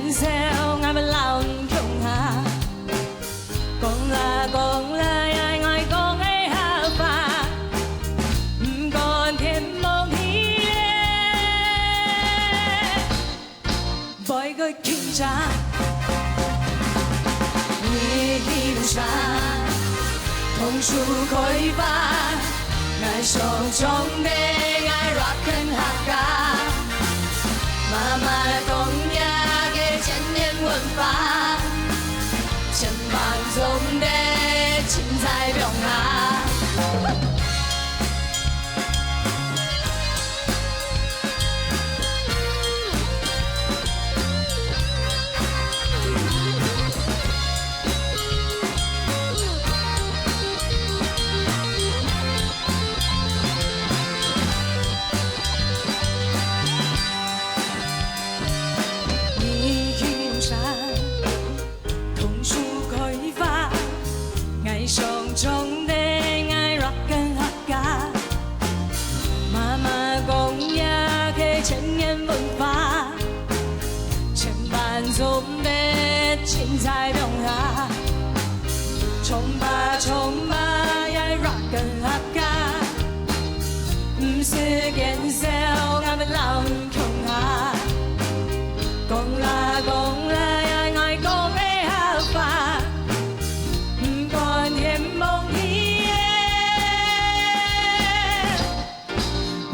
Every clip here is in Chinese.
見笑我咪流強下，講啦講啦愛愛講嘅下法，唔講天夢起來，愛個傾茶，你路上同處開發，愛手中的愛 rock and roll。媽媽講呀嘅千年文化，千萬種的精彩變化。中的愛 rock and roll， 媽媽講呀嘅千年文化，千萬種的精彩變化，衝吧衝吧愛 rock and roll， 唔是見笑我咪流強下，講啦講啦愛愛講嘅下法。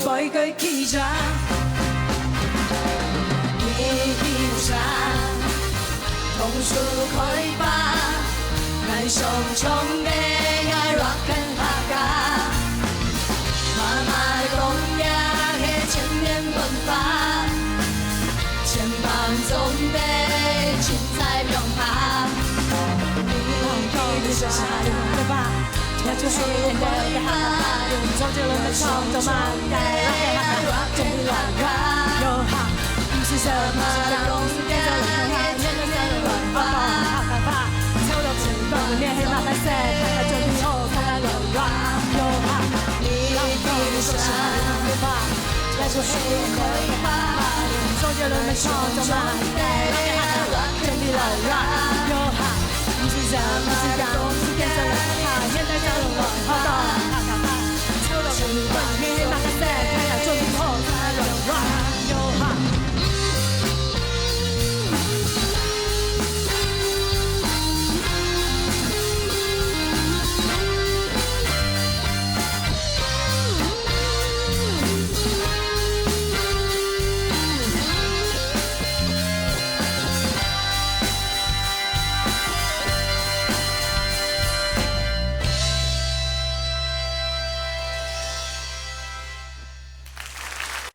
愛個氣場，你路上同處開發，愛手中的愛 rock and roll， 媽媽講呀嘅千年文化，千萬種的精彩變化，你路上開發。要就黑眼的哈哈，用周杰伦的唱着嘛，该哈哈，真的乱卡，哟哈，不是什么东西，跟着人哈，天天在乱发，哈哈哈，抽到钱光的脸黑麻烦色，看看就以后看看乱乱，哟哈，你的手是没法，来说黑眼的哈哈，用周杰伦的唱着嘛，该哈哈，真的乱乱，哟哈，不是什么东西，跟着人哈。现在叫我好到，抽到钱光，黑黑麻烦色。